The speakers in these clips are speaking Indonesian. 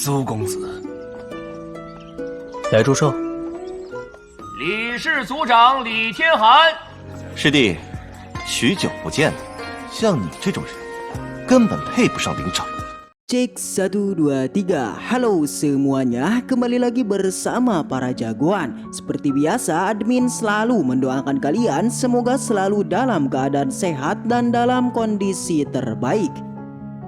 苏公子。来祝寿。李氏族长李天寒。师弟，许久不见了，像你这种人，根本配不上领场。Cek 1, 2, 3. Halo semuanya, kembali lagi bersama para jagoan. Seperti biasa, admin selalu mendoakan kalian semoga selalu dalam keadaan sehat dan dalam kondisi terbaik.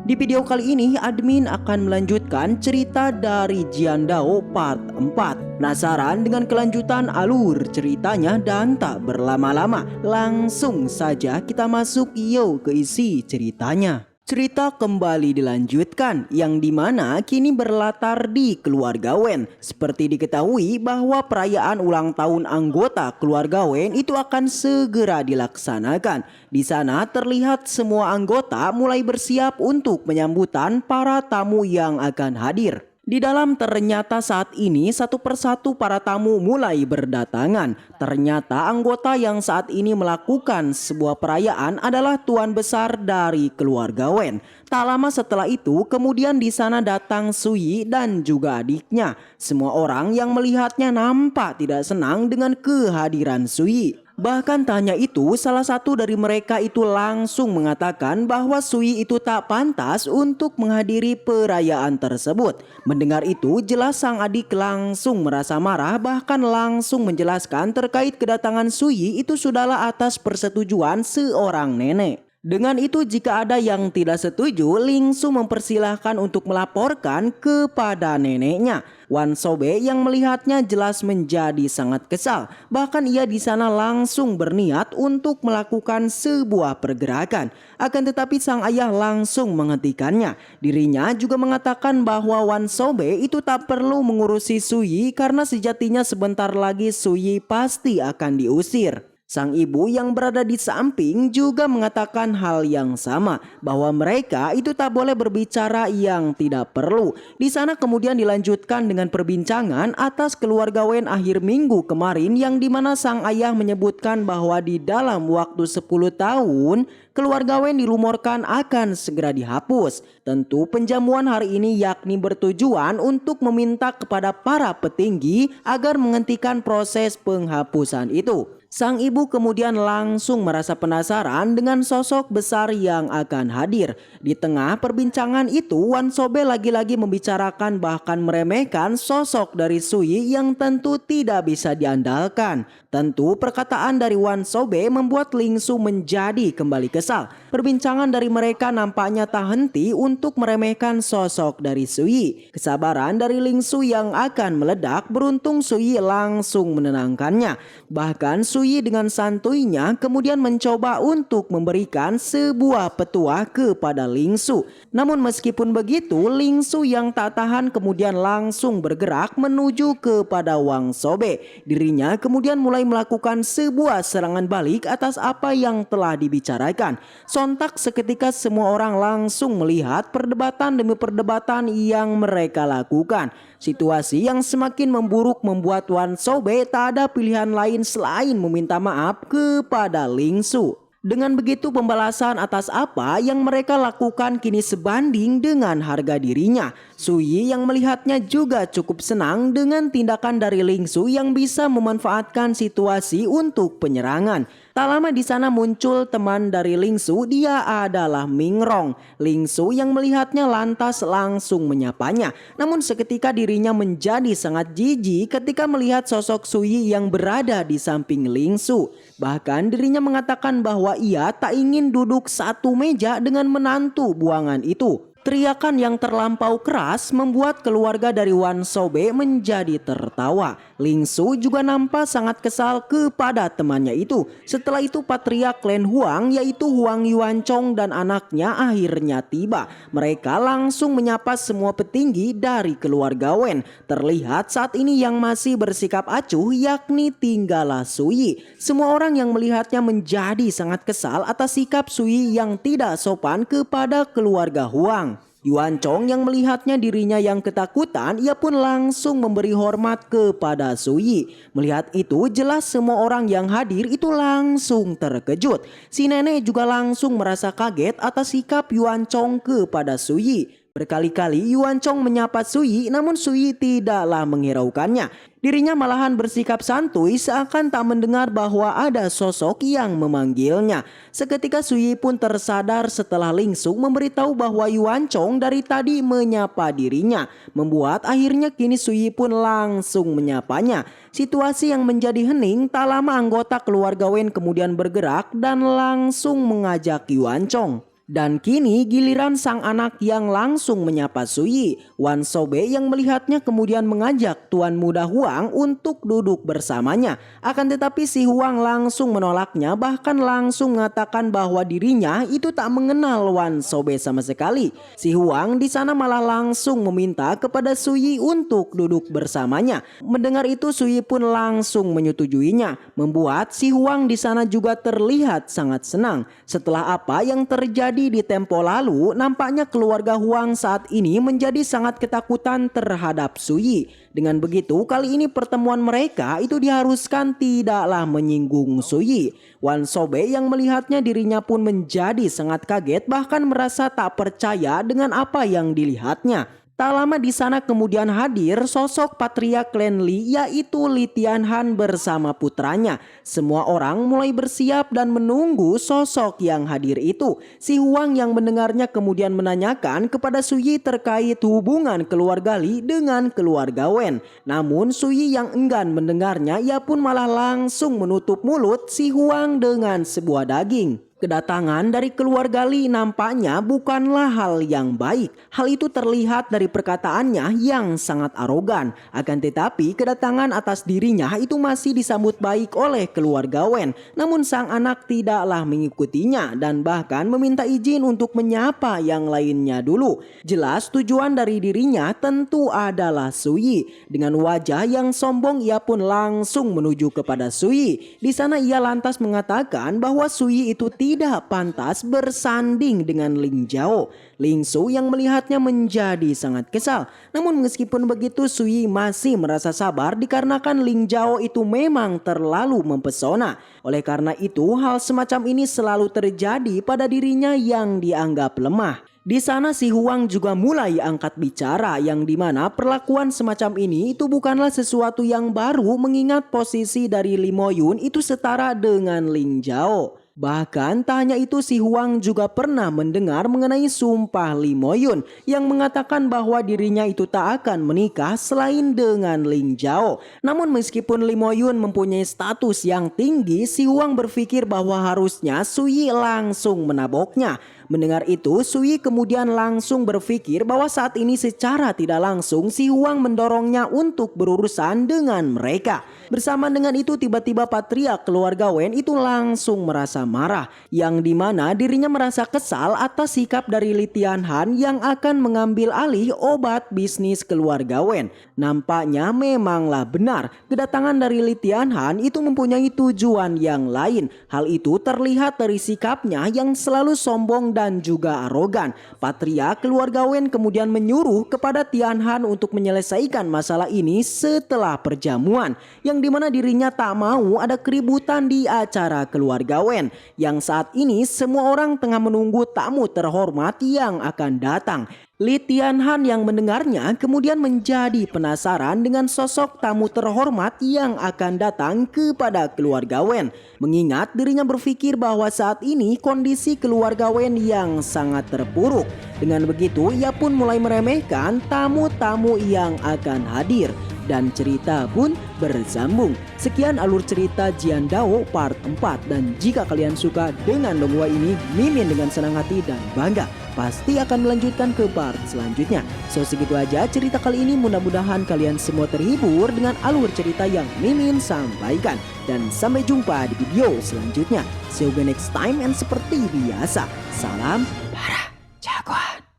Di video kali ini, admin akan melanjutkan cerita dari Jian Dao part 4. Penasaran dengan kelanjutan alur ceritanya? Dan tak berlama-lama, langsung saja kita masuk ke isi ceritanya. Cerita kembali dilanjutkan yang dimana kini berlatar di keluarga Wen. Seperti diketahui bahwa perayaan ulang tahun anggota keluarga Wen itu akan segera dilaksanakan. Di sana terlihat semua anggota mulai bersiap untuk menyambutan para tamu yang akan hadir. Di dalam ternyata saat ini satu persatu para tamu mulai berdatangan. Ternyata anggota yang saat ini melakukan sebuah perayaan adalah tuan besar dari keluarga Wen. Tak lama setelah itu kemudian di sana datang Sui dan juga adiknya. Semua orang yang melihatnya nampak tidak senang dengan kehadiran Sui. Bahkan tak hanya itu, salah satu dari mereka itu langsung mengatakan bahwa Sui itu tak pantas untuk menghadiri perayaan tersebut. Mendengar itu, jelas sang adik langsung merasa marah, bahkan langsung menjelaskan terkait kedatangan Sui itu sudahlah atas persetujuan seorang nenek. Dengan itu jika ada yang tidak setuju, Lingsu mempersilahkan untuk melaporkan kepada neneknya. Wan Sobe yang melihatnya jelas menjadi sangat kesal. Bahkan ia di sana langsung berniat untuk melakukan sebuah pergerakan. Akan tetapi sang ayah langsung menghentikannya. Dirinya juga mengatakan bahwa Wan Sobe itu tak perlu mengurusi Sui karena sejatinya sebentar lagi Sui pasti akan diusir. Sang ibu yang berada di samping juga mengatakan hal yang sama, bahwa mereka itu tak boleh berbicara yang tidak perlu. Di sana kemudian dilanjutkan dengan perbincangan atas keluarga Wen akhir minggu kemarin, yang dimana sang ayah menyebutkan bahwa di dalam waktu 10 tahun keluarga Wen dirumorkan akan segera dihapus. Tentu penjamuan hari ini yakni bertujuan untuk meminta kepada para petinggi agar menghentikan proses penghapusan itu. Sang ibu kemudian langsung merasa penasaran dengan sosok besar yang akan hadir. Di tengah perbincangan itu, Wan Sobe lagi-lagi membicarakan bahkan meremehkan sosok dari Sui yang tentu tidak bisa diandalkan. Tentu perkataan dari Wan Sobe membuat Lingsu menjadi kembali kesal. Perbincangan dari mereka nampaknya tak henti untuk meremehkan sosok dari Sui. Kesabaran dari Lingsu yang akan meledak, beruntung Sui langsung menenangkannya. Bahkan Sui dengan santuinya kemudian mencoba untuk memberikan sebuah petua kepada Lingsu. Namun meskipun begitu, Lingsu yang tak tahan kemudian langsung bergerak menuju kepada Wang Sobe. Dirinya kemudian mulai melakukan sebuah serangan balik atas apa yang telah dibicarakan. Sontak seketika semua orang langsung melihat perdebatan demi perdebatan yang mereka lakukan. Situasi yang semakin memburuk membuat Wan Sobe tak ada pilihan lain selain meminta maaf kepada Lingsu. Dengan begitu pembalasan atas apa yang mereka lakukan kini sebanding dengan harga dirinya. Sui yang melihatnya juga cukup senang dengan tindakan dari Lingsu yang bisa memanfaatkan situasi untuk penyerangan. Tak lama di sana muncul teman dari Lingsu, dia adalah Mingrong. Lingsu yang melihatnya lantas langsung menyapanya. Namun seketika dirinya menjadi sangat jijik ketika melihat sosok Sui yang berada di samping Lingsu. Bahkan dirinya mengatakan bahwa ia tak ingin duduk satu meja dengan menantu buangan itu. Teriakan yang terlampau keras membuat keluarga dari Wan Sobe menjadi tertawa. Lingsu juga nampak sangat kesal kepada temannya itu. Setelah itu patriark Klan Huang yaitu Huang Yuanchong dan anaknya akhirnya tiba. Mereka langsung menyapa semua petinggi dari keluarga Wen. Terlihat saat ini yang masih bersikap acuh yakni tinggallah Sui. Semua orang yang melihatnya menjadi sangat kesal atas sikap Sui yang tidak sopan kepada keluarga Huang. Yuanchong yang melihatnya dirinya yang ketakutan, ia pun langsung memberi hormat kepada Sui. Melihat itu jelas semua orang yang hadir itu langsung terkejut. Si nenek juga langsung merasa kaget atas sikap Yuanchong kepada Sui. Berkali-kali Yuan Chong menyapa Sui, namun Sui tidaklah menghiraukannya. Dirinya malahan bersikap santuy seakan tak mendengar bahwa ada sosok yang memanggilnya. Seketika Sui pun tersadar setelah Ling Sung memberitahu bahwa Yuan Chong dari tadi menyapa dirinya. Membuat akhirnya kini Sui pun langsung menyapanya. Situasi yang menjadi hening, tak lama anggota keluarga Wen kemudian bergerak dan langsung mengajak Yuan Chong. Dan kini giliran sang anak yang langsung menyapa Sui. Wan Sobe yang melihatnya kemudian mengajak Tuan Muda Huang untuk duduk bersamanya. Akan tetapi si Huang langsung menolaknya, bahkan langsung mengatakan bahwa dirinya itu tak mengenal Wan Sobe sama sekali. Si Huang di sana malah langsung meminta kepada Sui untuk duduk bersamanya. Mendengar itu Sui pun langsung menyetujuinya, membuat si Huang di sana juga terlihat sangat senang. Setelah apa yang terjadi di tempo lalu, nampaknya keluarga Huang saat ini menjadi sangat ketakutan terhadap Sui. Dengan begitu, kali ini pertemuan mereka itu diharuskan tidaklah menyinggung Sui. Wan Sobe yang melihatnya dirinya pun menjadi sangat kaget, bahkan merasa tak percaya dengan apa yang dilihatnya. Tak lama di sana kemudian hadir sosok patria klan Li, yaitu Li Tianhan bersama putranya. Semua orang mulai bersiap dan menunggu sosok yang hadir itu. Si Huang yang mendengarnya kemudian menanyakan kepada Sui terkait hubungan keluarga Li dengan keluarga Wen. Namun Sui yang enggan mendengarnya, ia pun malah langsung menutup mulut si Huang dengan sebuah daging. Kedatangan dari keluarga Li nampaknya bukanlah hal yang baik. Hal itu terlihat dari perkataannya yang sangat arogan. Akan tetapi kedatangan atas dirinya itu masih disambut baik oleh keluarga Wen. Namun sang anak tidaklah mengikutinya dan bahkan meminta izin untuk menyapa yang lainnya dulu. Jelas tujuan dari dirinya tentu adalah Sui. Dengan wajah yang sombong ia pun langsung menuju kepada Sui. Di sana ia lantas mengatakan bahwa Sui itu tidak pantas bersanding dengan Ling Zhao. Ling Su yang melihatnya menjadi sangat kesal. Namun meskipun begitu Sui masih merasa sabar dikarenakan Ling Zhao itu memang terlalu mempesona. Oleh karena itu hal semacam ini selalu terjadi pada dirinya yang dianggap lemah. Di sana si Huang juga mulai angkat bicara, yang dimana perlakuan semacam ini itu bukanlah sesuatu yang baru, mengingat posisi dari Li Moyun itu setara dengan Ling Zhao. Bahkan tak hanya itu, si Huang juga pernah mendengar mengenai sumpah Li Moyun yang mengatakan bahwa dirinya itu tak akan menikah selain dengan Ling Zhao. Namun meskipun Li Moyun mempunyai status yang tinggi, si Huang berpikir bahwa harusnya Sui langsung menaboknya. Mendengar itu, Sui kemudian langsung berpikir bahwa saat ini secara tidak langsung si Huang mendorongnya untuk berurusan dengan mereka. Bersama dengan itu tiba-tiba patria keluarga Wen itu langsung merasa marah, yang dimana dirinya merasa kesal atas sikap dari Li Tianhan yang akan mengambil alih obat bisnis keluarga Wen. Nampaknya memanglah benar kedatangan dari Li Tianhan itu mempunyai tujuan yang lain. Hal itu terlihat dari sikapnya yang selalu sombong dan juga arogan. Patria keluarga Wen kemudian menyuruh kepada Tianhan untuk menyelesaikan masalah ini setelah perjamuan, yang dimana dirinya tak mau ada keributan di acara keluarga Wen, yang saat ini semua orang tengah menunggu tamu terhormat yang akan datang. Li Tianhan yang mendengarnya kemudian menjadi penasaran dengan sosok tamu terhormat yang akan datang kepada keluarga Wen. Mengingat dirinya berpikir bahwa saat ini kondisi keluarga Wen yang sangat terpuruk. Dengan begitu ia pun mulai meremehkan tamu-tamu yang akan hadir. Dan cerita pun bersambung. Sekian alur cerita Jian Dao part 4. Dan jika kalian suka dengan dongeng ini, Mimin dengan senang hati dan bangga pasti akan melanjutkan ke part selanjutnya. So segitu aja cerita kali ini, mudah-mudahan kalian semua terhibur dengan alur cerita yang Mimin sampaikan. Dan sampai jumpa di video selanjutnya. See you next time, and seperti biasa, salam para.